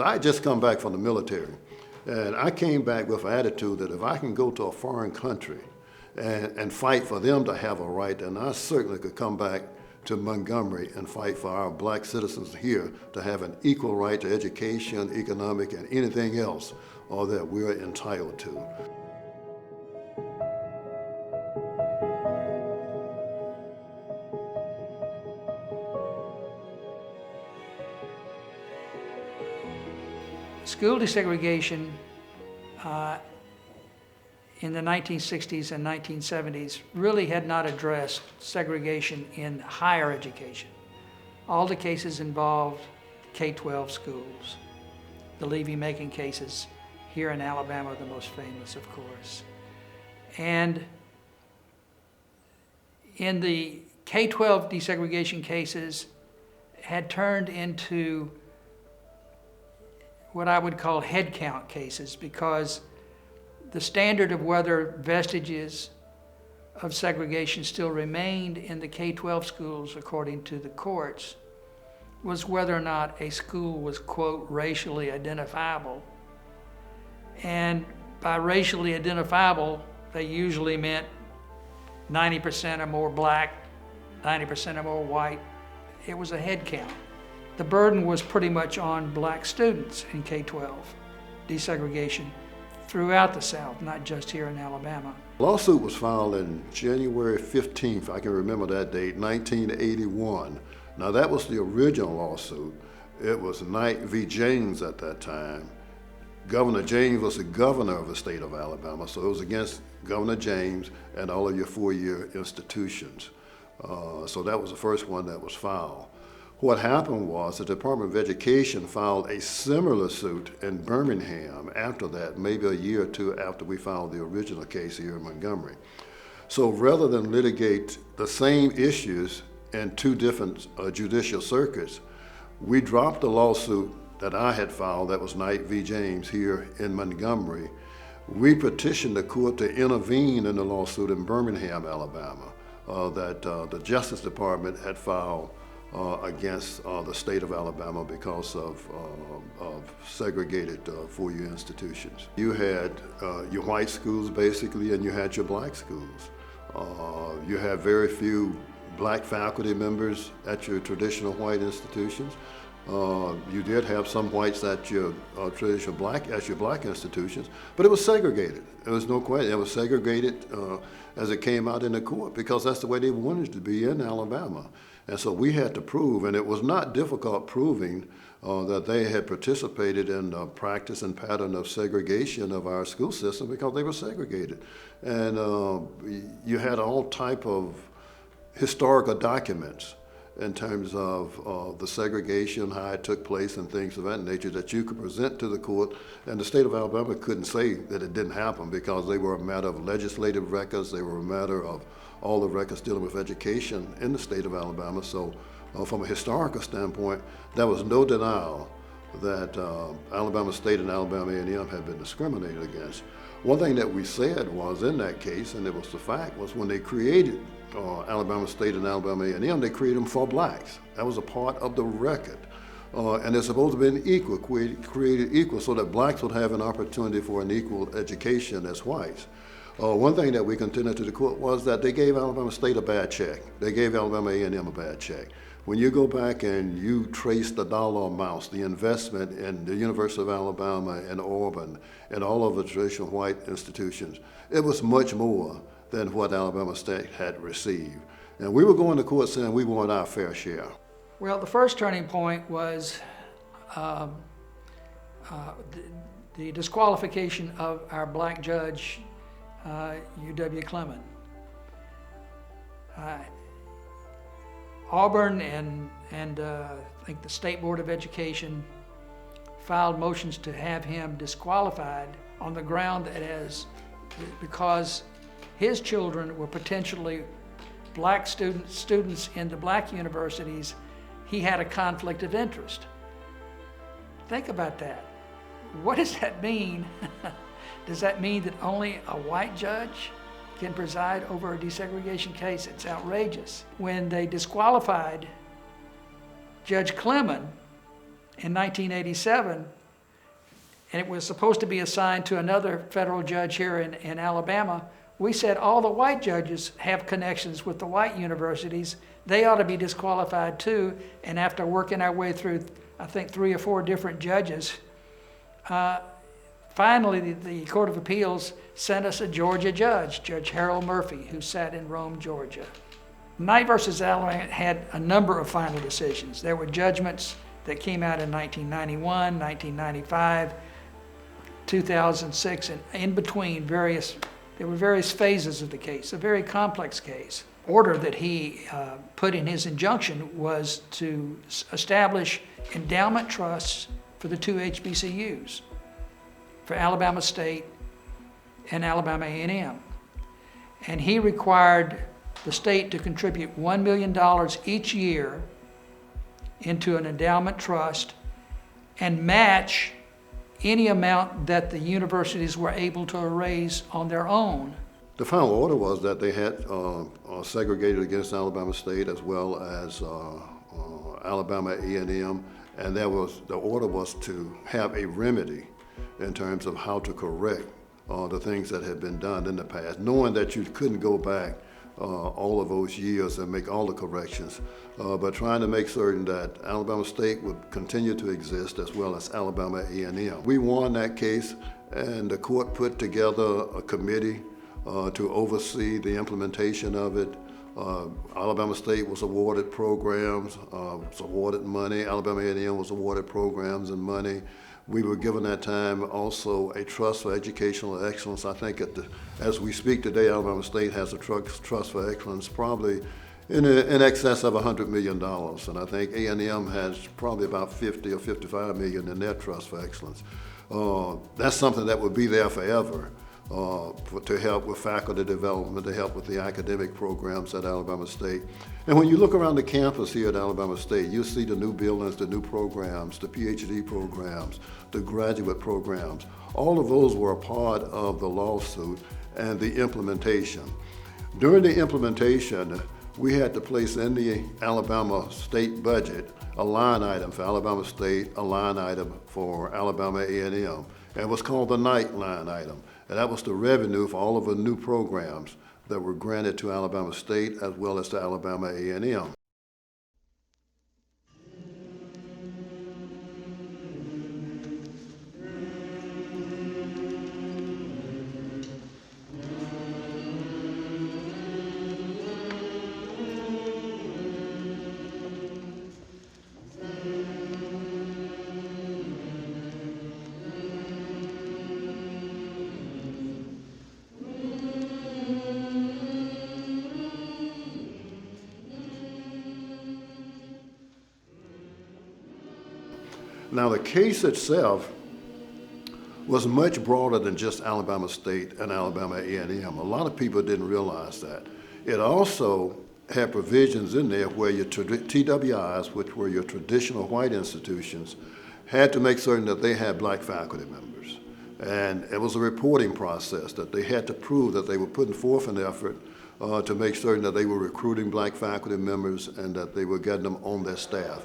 I had just come back from the military, and I came back with an attitude that if I can go to a foreign country and fight for them to have a right, then I certainly could come back to Montgomery and fight for our black citizens here to have an equal right to education, economic, and anything else that we're entitled to. School desegregation in the 1960s and 1970s really had not addressed segregation in higher education. All the cases involved K-12 schools. The Levy-Macon cases here in Alabama are the most famous, of course. And in the K-12 desegregation cases had turned into what I would call head count cases, because the standard of whether vestiges of segregation still remained in the K-12 schools, according to the courts, was whether or not a school was, quote, racially identifiable. And by racially identifiable, they usually meant 90% or more black, 90% or more white. It was a head count. The burden was pretty much on black students in K-12 desegregation throughout the South, not just here in Alabama. The lawsuit was filed on January 15th, I can remember that date, 1981. Now that was the original lawsuit. It was Knight v. James at that time. Governor James was the governor of the state of Alabama, so it was against Governor James and all of your four-year institutions. So that was the first one that was filed. What happened was the Department of Education filed a similar suit in Birmingham after that, maybe a year or two after we filed the original case here in Montgomery. So rather than litigate the same issues in two different judicial circuits, we dropped the lawsuit that I had filed, that was Knight v. James here in Montgomery. We petitioned the court to intervene in the lawsuit in Birmingham, Alabama, that the Justice Department had filed against the state of Alabama because of segregated four-year institutions. You had your white schools basically, and you had your black schools. You had very few black faculty members at your traditional white institutions. You did have some whites at your traditional black institutions, but it was segregated. There was no question. It was segregated as it came out in the court because that's the way they wanted it to be in Alabama. And so we had to prove, and it was not difficult proving that they had participated in the practice and pattern of segregation of our school system because they were segregated. And you had all type of historical documents in terms of the segregation, how it took place and things of that nature that you could present to the court. And the state of Alabama couldn't say that it didn't happen because they were a matter of legislative records, they were a matter of all the records dealing with education in the state of Alabama. So from a historical standpoint, there was no denial that Alabama State and Alabama A&M had been discriminated against. One thing that we said was in that case, and it was the fact, was when they created Alabama State and Alabama A&M, they created them for blacks. That was a part of the record. And they're supposed to be equal, created equal so that blacks would have an opportunity for an equal education as whites. One thing that we contended to the court was that they gave Alabama State a bad check. They gave Alabama A&M a bad check. When you go back and you trace the dollar amounts, the investment in the University of Alabama and Auburn and all of the traditional white institutions, it was much more than what Alabama State had received. And we were going to court saying we wanted our fair share. Well, the first turning point was the disqualification of our black judge, U.W. Clement. Auburn and I think the State Board of Education filed motions to have him disqualified on the ground that because his children were potentially black students in the black universities, he had a conflict of interest. Think about that. What does that mean? Does that mean that only a white judge can preside over a desegregation case? It's outrageous. When they disqualified Judge Clement in 1987, and it was supposed to be assigned to another federal judge here in Alabama, we said all the white judges have connections with the white universities. They ought to be disqualified too. And after working our way through, I think, 3 or 4 different judges, finally the Court of Appeals sent us a Georgia judge, Judge Harold Murphy, who sat in Rome, Georgia. Knight versus Alabama had a number of final decisions. There were judgments that came out in 1991, 1995, 2006, and in between there were various phases of the case, a very complex case. Order that he put in his injunction was to establish endowment trusts for the 2 HBCUs, for Alabama State and Alabama A&M. And he required the state to contribute $1 million each year into an endowment trust and match any amount that the universities were able to raise on their own. The final order was that they had segregated against Alabama State as well as Alabama A&M, and the order was to have a remedy in terms of how to correct the things that had been done in the past, knowing that you couldn't go back all of those years and make all the corrections, but trying to make certain that Alabama State would continue to exist as well as Alabama A&M. We won that case, and the court put together a committee to oversee the implementation of it. Alabama State was awarded programs, was awarded money. Alabama A&M was awarded programs and money. We were given that time also a trust for educational excellence. I think as we speak today, Alabama State has a trust for excellence probably in excess of $100 million. And I think A&M has probably about 50 or 55 million in their trust for excellence. That's something that would be there forever. To help with faculty development, to help with the academic programs at Alabama State. And when you look around the campus here at Alabama State, you see the new buildings, the new programs, the PhD programs, the graduate programs. All of those were a part of the lawsuit and the implementation. During the implementation, we had to place in the Alabama State budget a line item for Alabama State, a line item for Alabama A&M, and it was called the Knight line item. And that was the revenue for all of the new programs that were granted to Alabama State as well as to Alabama A&M. Now, the case itself was much broader than just Alabama State and Alabama A&M. A lot of people didn't realize that. It also had provisions in there where your TWIs, which were your traditional white institutions, had to make certain that they had black faculty members. And it was a reporting process that they had to prove that they were putting forth an effort to make certain that they were recruiting black faculty members and that they were getting them on their staff.